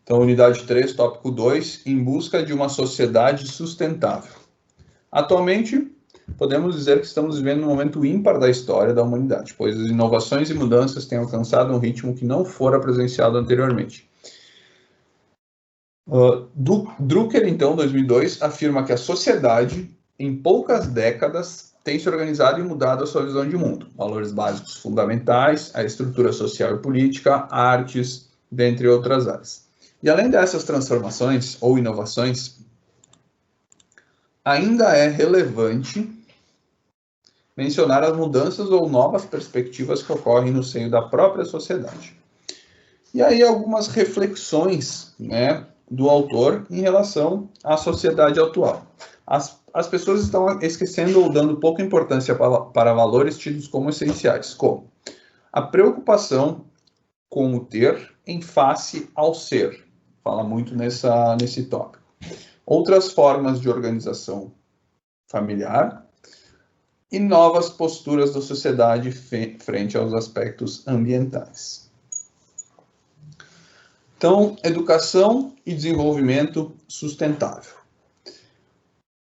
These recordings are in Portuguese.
Então, unidade 3, tópico 2, em busca de uma sociedade sustentável. Atualmente, podemos dizer que estamos vivendo um momento ímpar da história da humanidade, pois as inovações e mudanças têm alcançado um ritmo que não fora presenciado anteriormente. Drucker, então, 2002, afirma que a sociedade, em poucas décadas, tem se organizado e mudado a sua visão de mundo. Valores básicos fundamentais, a estrutura social e política, artes, dentre outras áreas. E além dessas transformações ou inovações, ainda é relevante mencionar as mudanças ou novas perspectivas que ocorrem no seio da própria sociedade. E aí algumas reflexões, né, do autor em relação à sociedade atual. As pessoas estão esquecendo ou dando pouca importância para valores tidos como essenciais, como a preocupação com o ter em face ao ser. Fala muito nesse tópico. Outras formas de organização familiar e novas posturas da sociedade frente aos aspectos ambientais. Então, educação e desenvolvimento sustentável.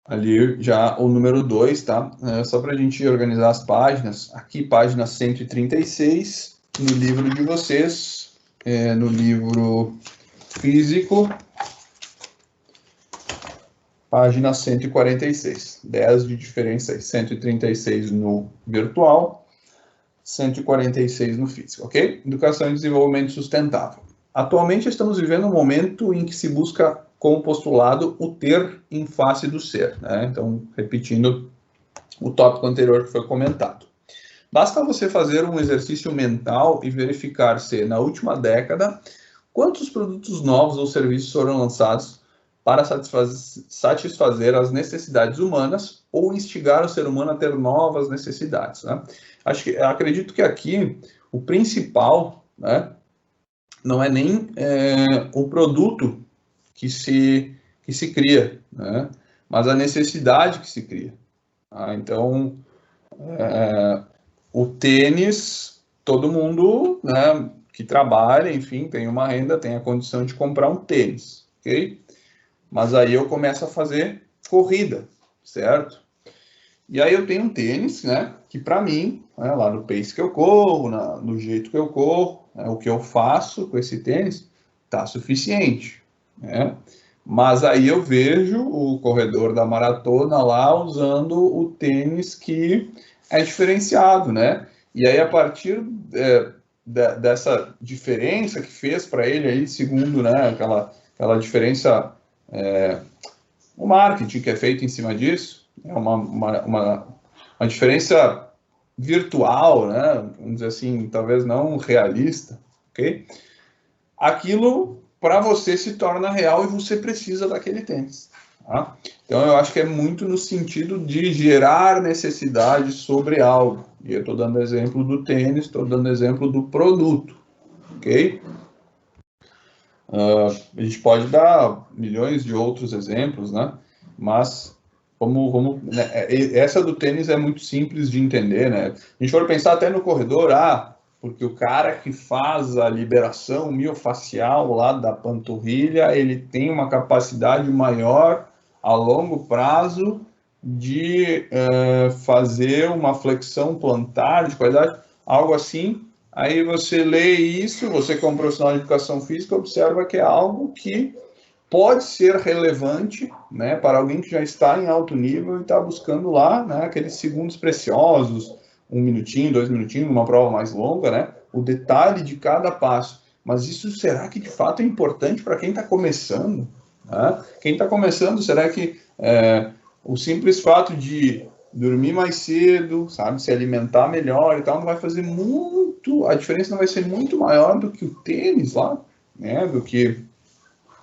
Ali já o número 2, tá? Só para a gente organizar as páginas. Aqui, página 136, no livro de vocês, no livro físico, página 146. 10 de diferença aí. 136 no virtual, 146 no físico, ok? Educação e desenvolvimento sustentável. Atualmente estamos vivendo um momento em que se busca como postulado o ter em face do ser, né? Então, repetindo o tópico anterior que foi comentado. Basta você fazer um exercício mental e verificar se, na última década, quantos produtos novos ou serviços foram lançados para satisfazer as necessidades humanas ou instigar o ser humano a ter novas necessidades, né? Acredito que aqui o principal, né, não é nem o produto que se cria, né, mas a necessidade que se cria. Então, o tênis, todo mundo, né, que trabalha, enfim, tem uma renda, tem a condição de comprar um tênis, ok? Mas aí eu começo a fazer corrida, certo? E aí eu tenho um tênis, né, que para mim, né, lá no pace que eu corro, no jeito que eu corro, né, o que eu faço com esse tênis, tá suficiente, né? Mas aí eu vejo o corredor da maratona lá usando o tênis que é diferenciado, né? E aí a partir dessa diferença que fez para ele aí, segundo, né, aquela diferença, o marketing que é feito em cima disso, é uma diferença virtual, né? Vamos dizer assim, talvez não realista, ok? Aquilo para você se torna real e você precisa daquele tênis. Tá? Então eu acho que é muito no sentido de gerar necessidade sobre algo. E eu estou dando exemplo do tênis, estou dando exemplo do produto, ok? A gente pode dar milhões de outros exemplos, né? Mas né? Essa do tênis é muito simples de entender, né? A gente for pensar até no corredor, porque o cara que faz a liberação miofacial lá da panturrilha, ele tem uma capacidade maior a longo prazo de fazer uma flexão plantar de qualidade, algo assim. Aí você lê isso, você como profissional de educação física observa que é algo que pode ser relevante, né, para alguém que já está em alto nível e está buscando lá, né, aqueles segundos preciosos, 1 minutinho, 2 minutinhos, numa prova mais longa, né, o detalhe de cada passo. Mas isso será que de fato é importante para quem está começando? Né? Quem está começando, será que o simples fato de dormir mais cedo, sabe, se alimentar melhor e tal, não vai fazer muito, a diferença não vai ser muito maior do que o tênis lá, né, do que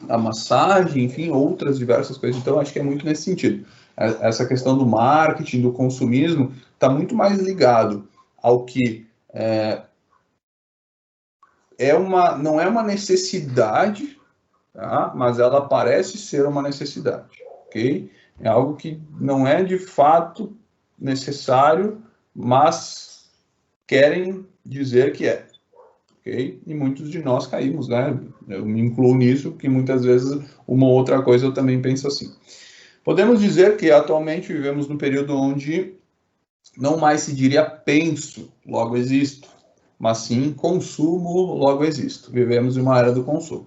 a massagem, enfim, outras diversas coisas. Então, acho que é muito nesse sentido. Essa questão do marketing, do consumismo, está muito mais ligado ao que não é uma necessidade, tá? Mas ela parece ser uma necessidade, ok? É algo que não é de fato necessário, mas querem dizer que é. ok? E muitos de nós caímos, né? Eu me incluo nisso, porque muitas vezes uma ou outra coisa eu também penso assim. Podemos dizer que atualmente vivemos num período onde não mais se diria penso, logo existo, mas sim consumo, logo existo. Vivemos em uma era do consumo.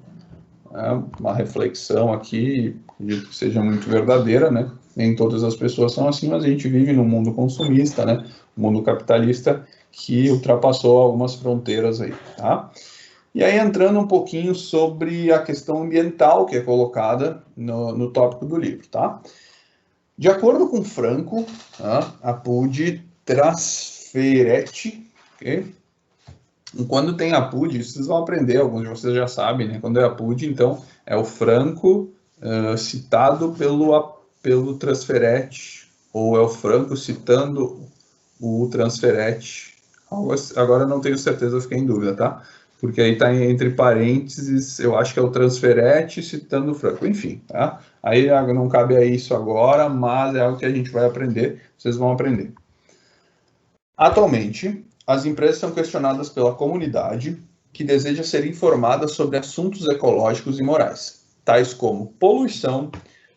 É uma reflexão aqui, acredito que seja muito verdadeira, né? Nem todas as pessoas são assim, mas a gente vive num mundo consumista, né? Um mundo capitalista que ultrapassou algumas fronteiras aí, tá? E aí, entrando um pouquinho sobre a questão ambiental que é colocada no tópico do livro, tá? De acordo com Franco, tá? A PUD Trasferetti, ok? Quando tem a PUD, vocês vão aprender, alguns de vocês já sabem, né? Quando é a PUD, então, é o Franco citado pelo Trasferetti, ou é o Franco citando o Trasferetti. Agora não tenho certeza, fiquei em dúvida, tá? Porque aí está entre parênteses, eu acho que é o Trasferetti citando o Franco, enfim, tá? Aí não cabe a isso agora, mas é algo que a gente vai aprender, vocês vão aprender. Atualmente, as empresas são questionadas pela comunidade que deseja ser informada sobre assuntos ecológicos e morais, tais como poluição,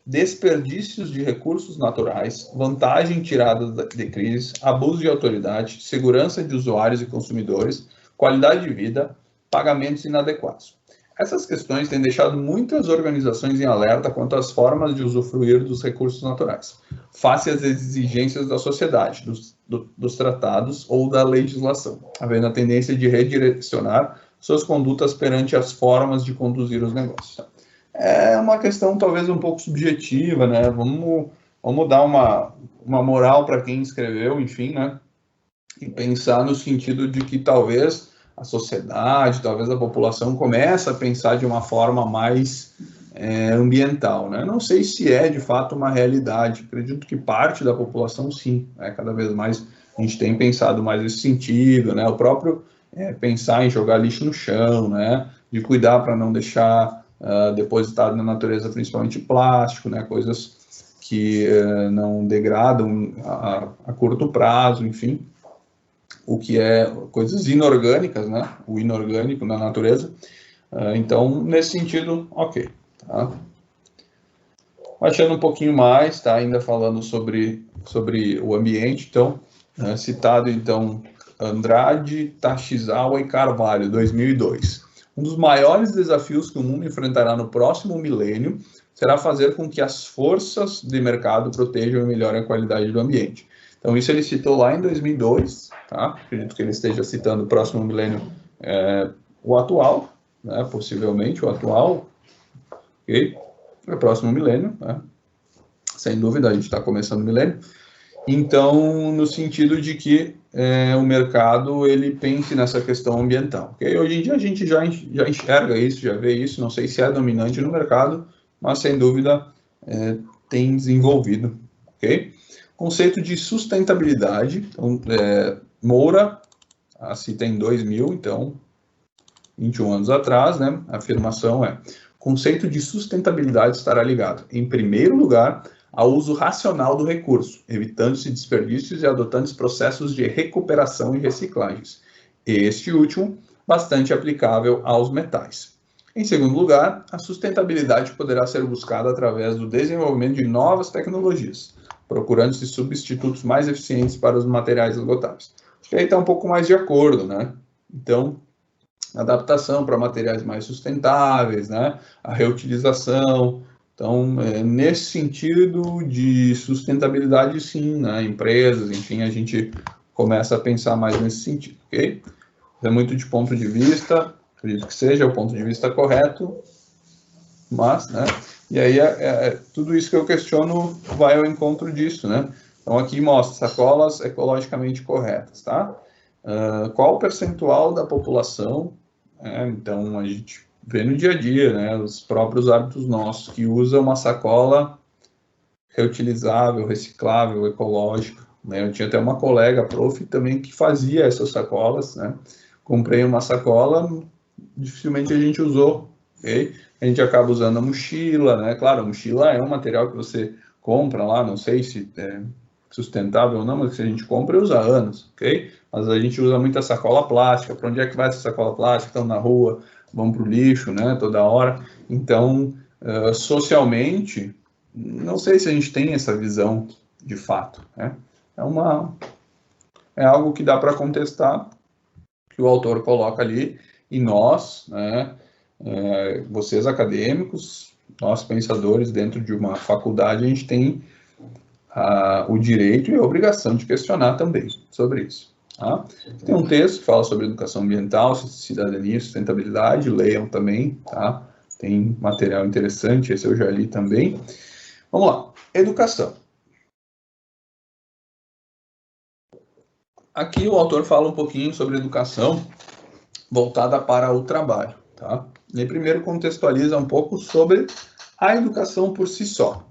desperdícios de recursos naturais, vantagem tirada de crises, abuso de autoridade, segurança de usuários e consumidores, qualidade de vida, pagamentos inadequados. Essas questões têm deixado muitas organizações em alerta quanto às formas de usufruir dos recursos naturais, face às exigências da sociedade, dos tratados ou da legislação, havendo a tendência de redirecionar suas condutas perante as formas de conduzir os negócios. É uma questão talvez um pouco subjetiva, né? Vamos dar uma moral para quem escreveu, enfim, né? E pensar no sentido de que talvez a sociedade, talvez a população comece a pensar de uma forma mais ambiental, né? Não sei se é de fato uma realidade, acredito que parte da população sim, né? Cada vez mais a gente tem pensado mais nesse sentido, né? O próprio pensar em jogar lixo no chão, né? De cuidar para não deixar depositado na natureza, principalmente plástico, né? Coisas que não degradam a curto prazo, enfim, o que é coisas inorgânicas, né? O inorgânico na natureza. Então, nesse sentido, ok. Tá? Baixando um pouquinho mais, tá? Ainda falando sobre o ambiente, então, citado, então, Andrade, Tachizawa e Carvalho, 2002. Um dos maiores desafios que o mundo enfrentará no próximo milênio será fazer com que as forças de mercado protejam e melhorem a qualidade do ambiente. Então, isso ele citou lá em 2002, tá? Acredito que ele esteja citando o próximo milênio, o atual, né? Possivelmente o atual, ok? O próximo milênio, né? Sem dúvida, a gente está começando o milênio. Então, no sentido de que o mercado ele pense nessa questão ambiental. Okay? Hoje em dia a gente já enxerga isso, já vê isso, não sei se é dominante no mercado, mas sem dúvida tem desenvolvido. Okay? Conceito de sustentabilidade, então, Moura, cita em 2000, então, 21 anos atrás, né? A afirmação é: conceito de sustentabilidade estará ligado, em primeiro lugar, ao uso racional do recurso, evitando-se desperdícios e adotando processos de recuperação e reciclagens. Este último, bastante aplicável aos metais. Em segundo lugar, a sustentabilidade poderá ser buscada através do desenvolvimento de novas tecnologias, procurando-se substitutos mais eficientes para os materiais esgotáveis. Acho que aí está um pouco mais de acordo, né? Então, adaptação para materiais mais sustentáveis, né? A reutilização. Então, nesse sentido de sustentabilidade, sim, né? Empresas, enfim, a gente começa a pensar mais nesse sentido, ok? É muito de ponto de vista, acredito que seja o ponto de vista correto, mas, né? E aí, tudo isso que eu questiono vai ao encontro disso, né? Então, aqui mostra sacolas ecologicamente corretas, tá? Qual o percentual da população, então a gente vê no dia a dia, né, os próprios hábitos nossos, que usa uma sacola reutilizável, reciclável, ecológica, né? Eu tinha até uma colega, prof, também, que fazia essas sacolas, né? Comprei uma sacola, dificilmente a gente usou, ok? A gente acaba usando a mochila, né? Claro, a mochila é um material que você compra lá, não sei se é sustentável ou não, mas que a gente compra e usa há anos, ok? mas a gente usa muita sacola plástica. Para onde é que vai essa sacola plástica? Estão na rua, vão para o lixo, né, toda hora. Então, socialmente, não sei se a gente tem essa visão de fato, né? É algo que dá para contestar, que o autor coloca ali, e nós, né, vocês acadêmicos, nós pensadores dentro de uma faculdade, a gente tem o direito e a obrigação de questionar também sobre isso. Tá? Tem um texto que fala sobre educação ambiental, cidadania e sustentabilidade, leiam também, tá? Tem material interessante, esse eu já li também. Vamos lá, educação. Aqui o autor fala um pouquinho sobre educação voltada para o trabalho, tá? Ele primeiro contextualiza um pouco sobre a educação por si só.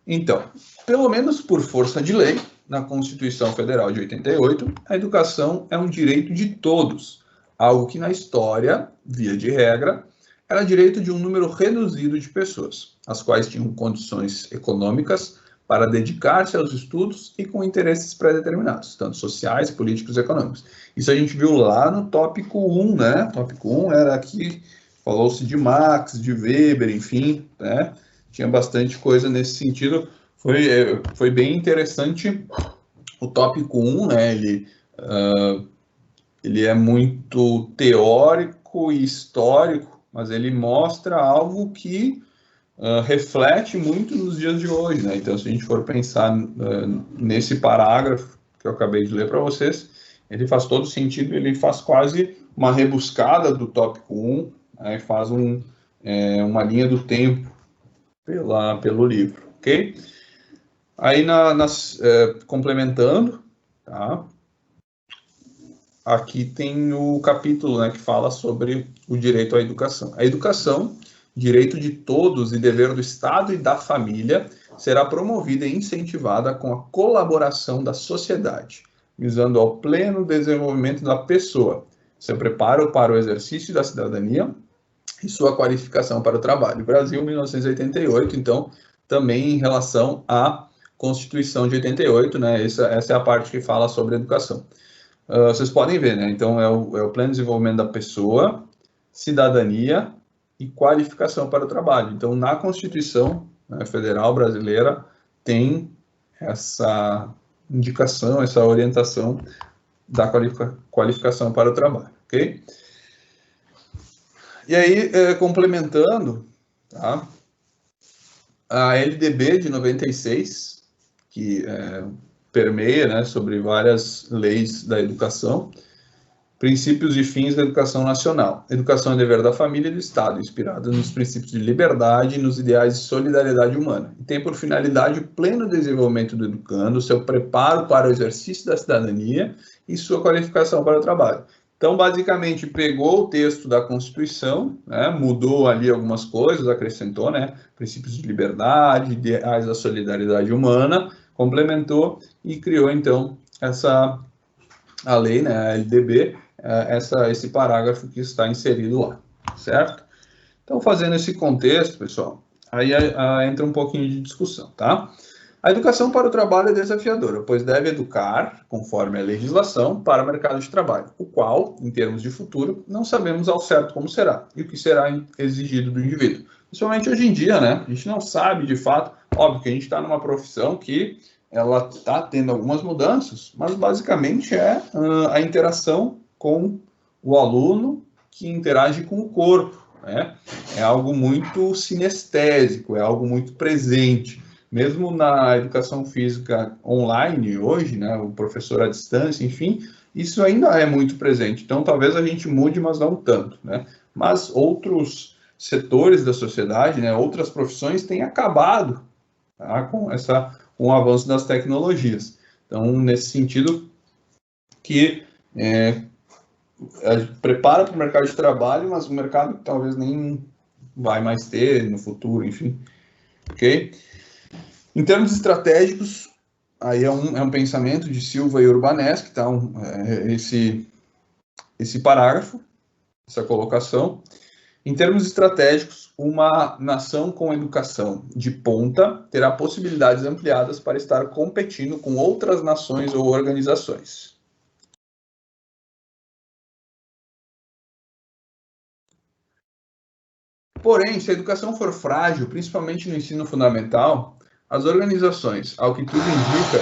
Então, pelo menos por força de lei, na Constituição Federal de 88, a educação é um direito de todos, algo que na história, via de regra, era direito de um número reduzido de pessoas, as quais tinham condições econômicas para dedicar-se aos estudos e com interesses pré-determinados, tanto sociais, políticos e econômicos. Isso a gente viu lá no tópico 1, né? Tópico 1 era aqui, falou-se de Marx, de Weber, enfim, né? Tinha bastante coisa nesse sentido. Foi bem interessante o tópico 1, né? Ele é muito teórico e histórico, mas ele mostra algo que reflete muito nos dias de hoje, né? Então, se a gente for pensar nesse parágrafo que eu acabei de ler para vocês, ele faz todo sentido, ele faz quase uma rebuscada do tópico 1, né? Faz uma linha do tempo pelo livro, ok? Aí, complementando, tá? Aqui tem o capítulo, né, que fala sobre o direito à educação. A educação, direito de todos e dever do Estado e da família, será promovida e incentivada com a colaboração da sociedade, visando ao pleno desenvolvimento da pessoa, seu preparo para o exercício da cidadania e sua qualificação para o trabalho. Brasil, 1988, então, também em relação à Constituição de 88, né, essa é a parte que fala sobre educação. Vocês podem ver, né? Então, é o pleno desenvolvimento da pessoa, cidadania e qualificação para o trabalho. Então, na Constituição, né, Federal brasileira tem essa indicação, essa orientação da qualificação para o trabalho, ok? E aí, complementando, tá? A LDB de 96, que permeia, né, sobre várias leis da educação, princípios e fins da educação nacional. Educação é dever da família e do Estado, inspirada nos princípios de liberdade e nos ideais de solidariedade humana. E tem por finalidade o pleno desenvolvimento do educando, seu preparo para o exercício da cidadania e sua qualificação para o trabalho. Então, basicamente, pegou o texto da Constituição, né, mudou ali algumas coisas, acrescentou, né, princípios de liberdade, ideais da solidariedade humana, complementou e criou, então, a lei, né, a LDB, esse parágrafo que está inserido lá, certo? Então, fazendo esse contexto, pessoal, aí entra um pouquinho de discussão, tá? A educação para o trabalho é desafiadora, pois deve educar, conforme a legislação, para o mercado de trabalho, o qual, em termos de futuro, não sabemos ao certo como será e o que será exigido do indivíduo. Principalmente hoje em dia, né? A gente não sabe, de fato, óbvio que a gente está numa profissão que ela está tendo algumas mudanças, mas basicamente é a interação com o aluno que interage com o corpo, né? É algo muito sinestésico, é algo muito presente. Mesmo na educação física online hoje, né, o professor à distância, enfim, isso ainda é muito presente. Então, talvez a gente mude, mas não tanto, né? Mas outros setores da sociedade, né, outras profissões têm acabado, tá, com o avanço das tecnologias. Então, nesse sentido, que prepara para o mercado de trabalho, mas o mercado talvez nem vai mais ter no futuro, enfim. Ok? Em termos estratégicos, aí é um pensamento de Silva e Urbanesque, tá? Esse parágrafo, essa colocação. Em termos estratégicos, uma nação com educação de ponta terá possibilidades ampliadas para estar competindo com outras nações ou organizações. Porém, se a educação for frágil, principalmente no ensino fundamental, as organizações, ao que tudo indica,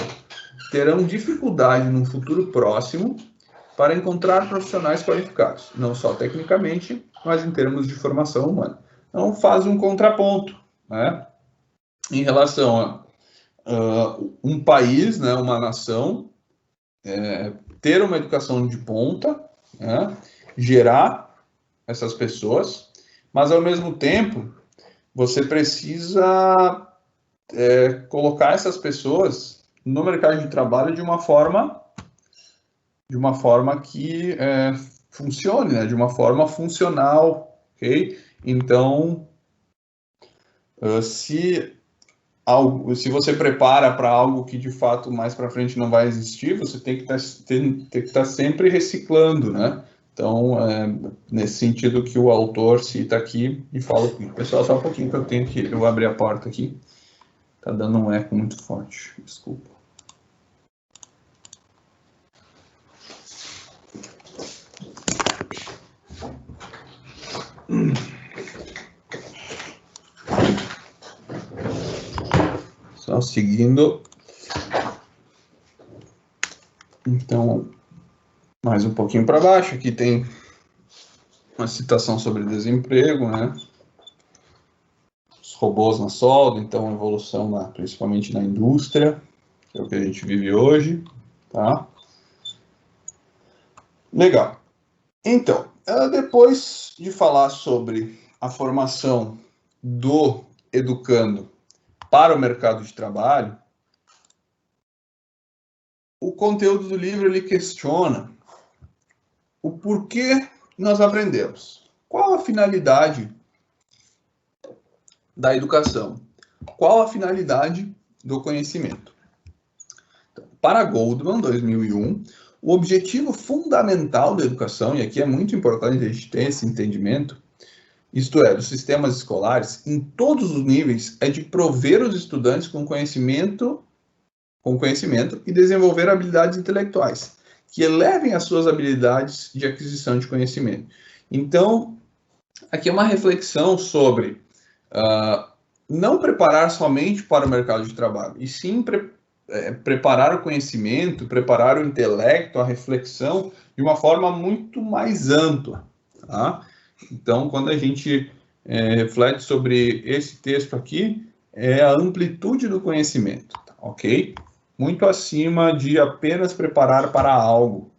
terão dificuldade no futuro próximo para encontrar profissionais qualificados, não só tecnicamente, mas em termos de formação humana. Então, faz um contraponto, né, em relação a um país, né, uma nação, ter uma educação de ponta, né, gerar essas pessoas, mas, ao mesmo tempo, você precisa colocar essas pessoas no mercado de trabalho de uma forma que funcione, né? De uma forma funcional, ok? Então, se você prepara para algo que de fato mais para frente não vai existir, você tem que estar sempre reciclando, né? Então, nesse sentido que o autor cita aqui e fala, pessoal, só um pouquinho que eu vou abrir a porta aqui. Tá dando um eco muito forte, desculpa. Só seguindo. Então, mais um pouquinho para baixo, aqui tem uma citação sobre desemprego, né? Os robôs na solda, então evolução principalmente na indústria, que é o que a gente vive hoje, tá? Legal. Então, depois de falar sobre a formação do educando para o mercado de trabalho, o conteúdo do livro ele questiona o porquê nós aprendemos. Qual a finalidade da educação? Qual a finalidade do conhecimento? Então, para Goldman, 2001, o objetivo fundamental da educação, e aqui é muito importante a gente ter esse entendimento, isto é, dos sistemas escolares, em todos os níveis, é de prover os estudantes com conhecimento e desenvolver habilidades intelectuais, que elevem as suas habilidades de aquisição de conhecimento. Então, aqui é uma reflexão sobre não preparar somente para o mercado de trabalho, e sim preparar o conhecimento, preparar o intelecto, a reflexão, de uma forma muito mais ampla. Tá? Então, quando a gente reflete sobre esse texto aqui, é a amplitude do conhecimento, tá? Ok? Muito acima de apenas preparar para algo,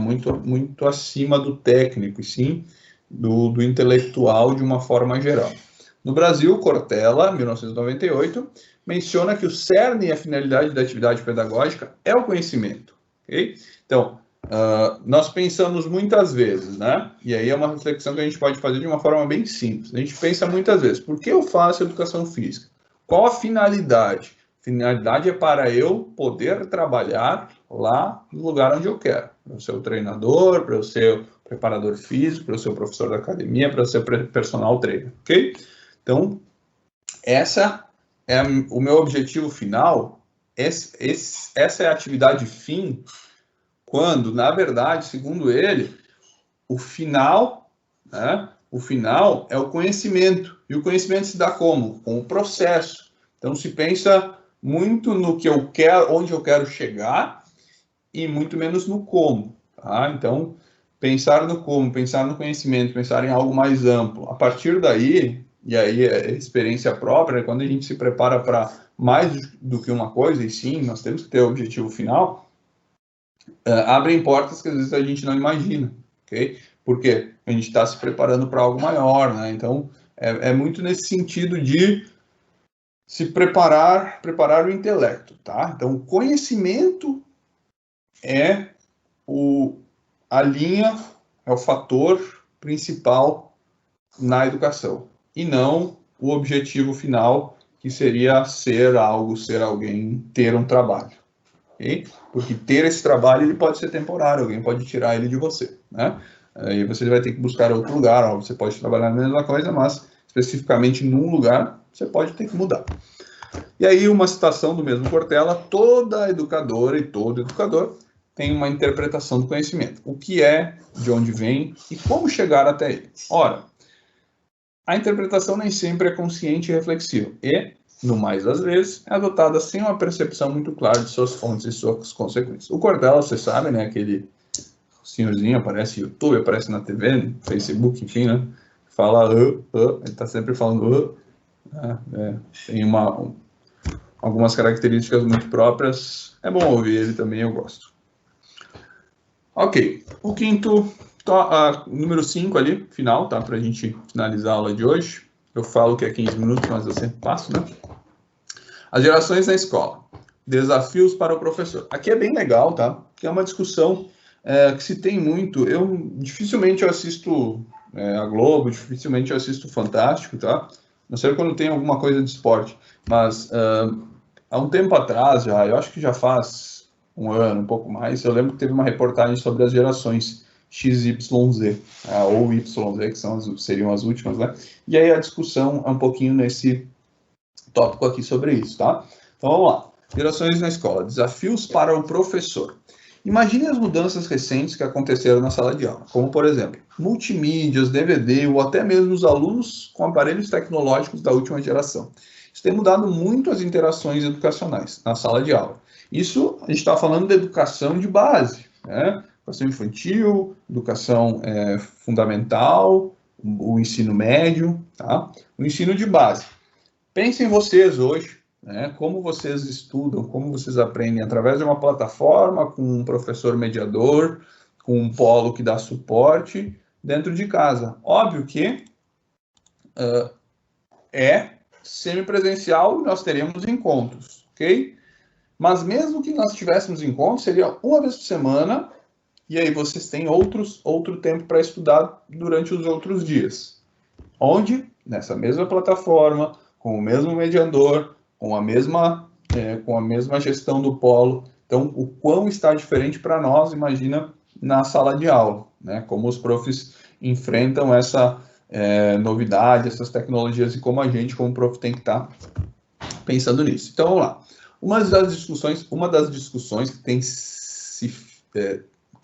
muito acima do técnico, e sim do intelectual de uma forma geral. No Brasil, Cortella, 1998, menciona que o cerne e a finalidade da atividade pedagógica é o conhecimento. Okay? Então, nós pensamos muitas vezes, né? E aí é uma reflexão que a gente pode fazer de uma forma bem simples. A gente pensa muitas vezes, por que eu faço educação física? Qual a finalidade? A finalidade é para eu poder trabalhar lá no lugar onde eu quero. Para eu ser o treinador, para eu ser o preparador físico, para eu ser o professor da academia, para eu ser personal trainer, ok? Então, essa é o meu objetivo final, essa é a atividade fim, quando, na verdade, segundo ele, o final, né, o final é o conhecimento. E o conhecimento se dá como? Com o processo. Então, se pensa muito no que eu quero, onde eu quero chegar, e muito menos no como. Tá? Então, pensar no como, pensar no conhecimento, pensar em algo mais amplo. A partir daí, e aí é experiência própria, quando a gente se prepara para mais do que uma coisa, e sim, nós temos que ter o objetivo final, abrem portas que às vezes a gente não imagina, ok? Porque a gente está se preparando para algo maior, né? Então, é muito nesse sentido de se preparar o intelecto, tá? Então, o conhecimento é a linha, é o fator principal na educação, e não o objetivo final, que seria ser algo, ser alguém, ter um trabalho. Okay? Porque ter esse trabalho ele pode ser temporário, alguém pode tirar ele de você. Né? aí você vai ter que buscar outro lugar, ó, você pode trabalhar na mesma coisa, mas especificamente num lugar, você pode ter que mudar. E aí uma citação do mesmo Cortella: toda educadora e todo educador tem uma interpretação do conhecimento. O que é, de onde vem e como chegar até ele. Ora, a interpretação nem sempre é consciente e reflexiva e, no mais das vezes, é adotada sem uma percepção muito clara de suas fontes e suas consequências. O Cortella, vocês sabem, né, aquele senhorzinho, aparece no YouTube, aparece na TV, no Facebook, enfim, né, fala, ele está sempre falando, tem algumas características muito próprias, é bom ouvir ele também, eu gosto. Ok, o quinto, número 5 ali, final, tá, para a gente finalizar a aula de hoje. Eu falo que é 15 minutos, mas eu sempre passo, né? As gerações na escola. Desafios para o professor. Aqui é bem legal, tá? Que é uma discussão que se tem muito. Dificilmente eu assisto a Globo, dificilmente eu assisto Fantástico, tá? Não sei quando tem alguma coisa de esporte, mas há um tempo atrás, eu acho que já faz um ano, um pouco mais, eu lembro que teve uma reportagem sobre as gerações X, Y, Z, ou Y, Z, que seriam as últimas, né? E aí a discussão é um pouquinho nesse tópico aqui sobre isso, tá? Então vamos lá. Gerações na escola. Desafios para o professor. Imagine as mudanças recentes que aconteceram na sala de aula, como, por exemplo, multimídias, DVD ou até mesmo os alunos com aparelhos tecnológicos da última geração. Isso tem mudado muito as interações educacionais na sala de aula. Isso, a gente está falando de educação de base, né? Educação infantil, educação fundamental, o ensino médio, tá? O ensino de base. Pensem vocês hoje, né, como vocês estudam, como vocês aprendem através de uma plataforma, com um professor mediador, com um polo que dá suporte dentro de casa. Óbvio que é semipresencial e nós teremos encontros, ok? Mas mesmo que nós tivéssemos encontros, seria uma vez por semana, e aí vocês têm outro tempo para estudar durante os outros dias. Onde? Nessa mesma plataforma, com o mesmo mediador, com a mesma gestão do polo. Então, o quão está diferente para nós, imagina, na sala de aula, né? Como os profs enfrentam essa novidade, essas tecnologias, e como a gente, como prof, tem que estar pensando nisso. Então, vamos lá. Uma das discussões que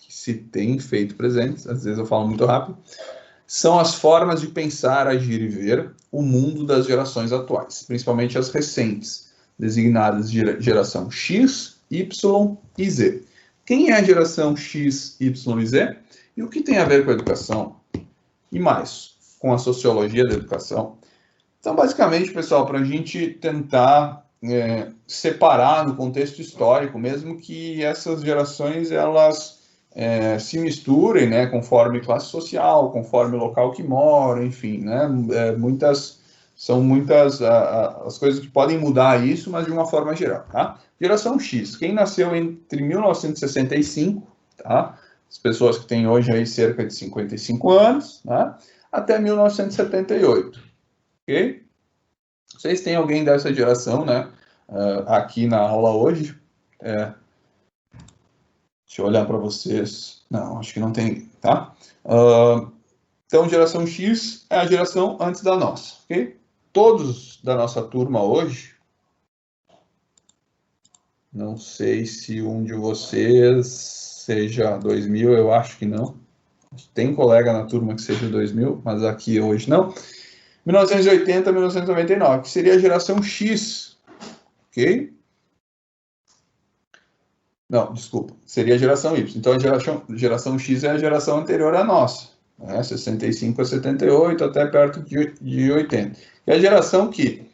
se tem feito presentes, às vezes eu falo muito rápido, são as formas de pensar, agir e ver o mundo das gerações atuais, principalmente as recentes, designadas de geração X, Y e Z. Quem é a geração X, Y e Z? E o que tem a ver com a educação? E mais, com a sociologia da educação? Então, basicamente, pessoal, para a gente tentar separar no contexto histórico, mesmo que essas gerações, elas se misturem, né, conforme classe social, conforme local que mora, enfim, né, são muitas as coisas que podem mudar isso, mas de uma forma geral, tá? Geração X, quem nasceu entre 1965, tá? As pessoas que têm hoje aí cerca de 55 anos, tá? Até 1978, ok? Vocês têm alguém dessa geração, né, aqui na aula hoje? Deixa eu olhar para vocês. Não, acho que não tem, tá? Então, geração X é a geração antes da nossa, ok? Todos da nossa turma hoje, não sei se um de vocês seja 2000, eu acho que não. Tem colega na turma que seja 2000, mas aqui hoje não. 1980, 1999, que seria a geração X, ok? Não, desculpa, seria a geração Y. Então, a geração X é a geração anterior à nossa, né? 65 a 78, até perto de 80. É a geração que,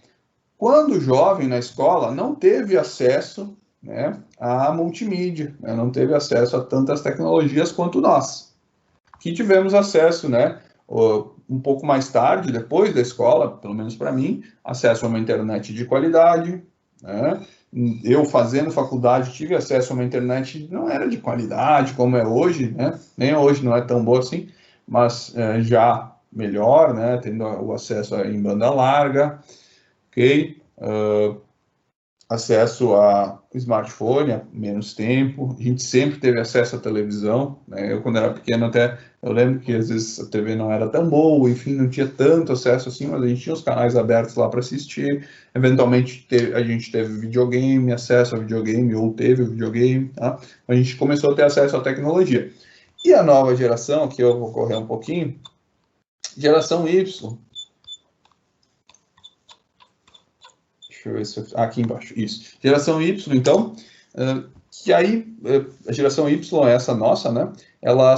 quando jovem na escola, não teve acesso, né, à multimídia, né? Não teve acesso a tantas tecnologias quanto nós, que tivemos acesso, né, um pouco mais tarde, depois da escola, pelo menos para mim, acesso a uma internet de qualidade, né? Eu, fazendo faculdade, tive acesso a uma internet, não era de qualidade como é hoje, né? Nem hoje não é tão boa assim, mas já melhor, né? Tendo o acesso em banda larga, ok? acesso a smartphone há menos tempo, a gente sempre teve acesso à televisão, né? Eu, quando era pequeno, até eu lembro que às vezes a TV não era tão boa, enfim, não tinha tanto acesso assim, mas a gente tinha os canais abertos lá para assistir. Eventualmente a gente teve videogame, acesso a videogame, ou teve videogame, tá? A gente começou a ter acesso à tecnologia. E a nova geração, que eu vou correr um pouquinho, geração Y. Deixa eu ver se aqui embaixo, isso. Geração Y, então, que aí, a geração Y, essa nossa, né, ela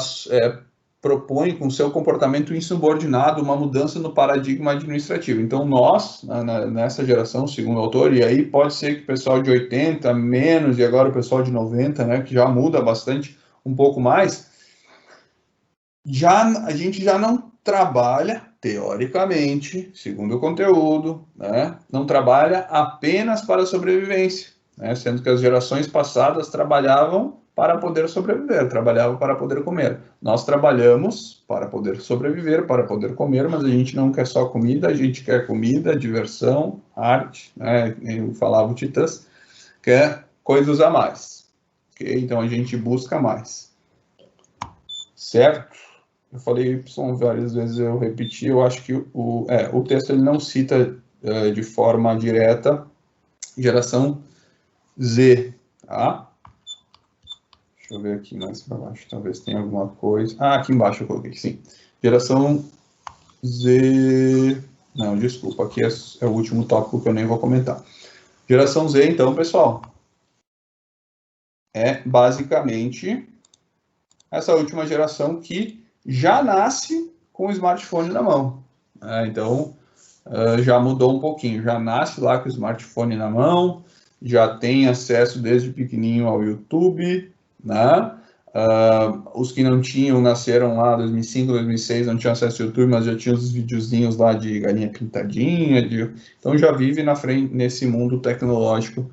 propõe com seu comportamento insubordinado uma mudança no paradigma administrativo. Então, nós, nessa geração, segundo o autor, e aí pode ser que o pessoal de 80, menos, e agora o pessoal de 90, né, que já muda bastante, um pouco mais, a gente já não trabalha, teoricamente, segundo o conteúdo, né, não trabalha apenas para a sobrevivência, né, sendo que as gerações passadas trabalhavam para poder sobreviver, trabalhavam para poder comer. Nós trabalhamos para poder sobreviver, para poder comer, mas a gente não quer só comida, a gente quer comida, diversão, arte, né, eu falava o Titãs, quer coisas a mais. Okay? Então a gente busca mais. Certo? Eu falei Y várias vezes, eu repeti, eu acho que o texto ele não cita de forma direta geração Z, tá? Deixa eu ver aqui mais para baixo, talvez tenha alguma coisa. Ah, aqui embaixo eu coloquei, sim. Geração Z... Não, desculpa, aqui é o último tópico que eu nem vou comentar. Geração Z, então, pessoal, é basicamente essa última geração que já nasce com o smartphone na mão. Então, já mudou um pouquinho. Já nasce lá com o smartphone na mão, já tem acesso desde pequenininho ao YouTube, né? Os que não tinham, nasceram lá em 2005, 2006, não tinham acesso ao YouTube, mas já tinham os videozinhos lá de galinha pintadinha. Então, já vive na frente nesse mundo tecnológico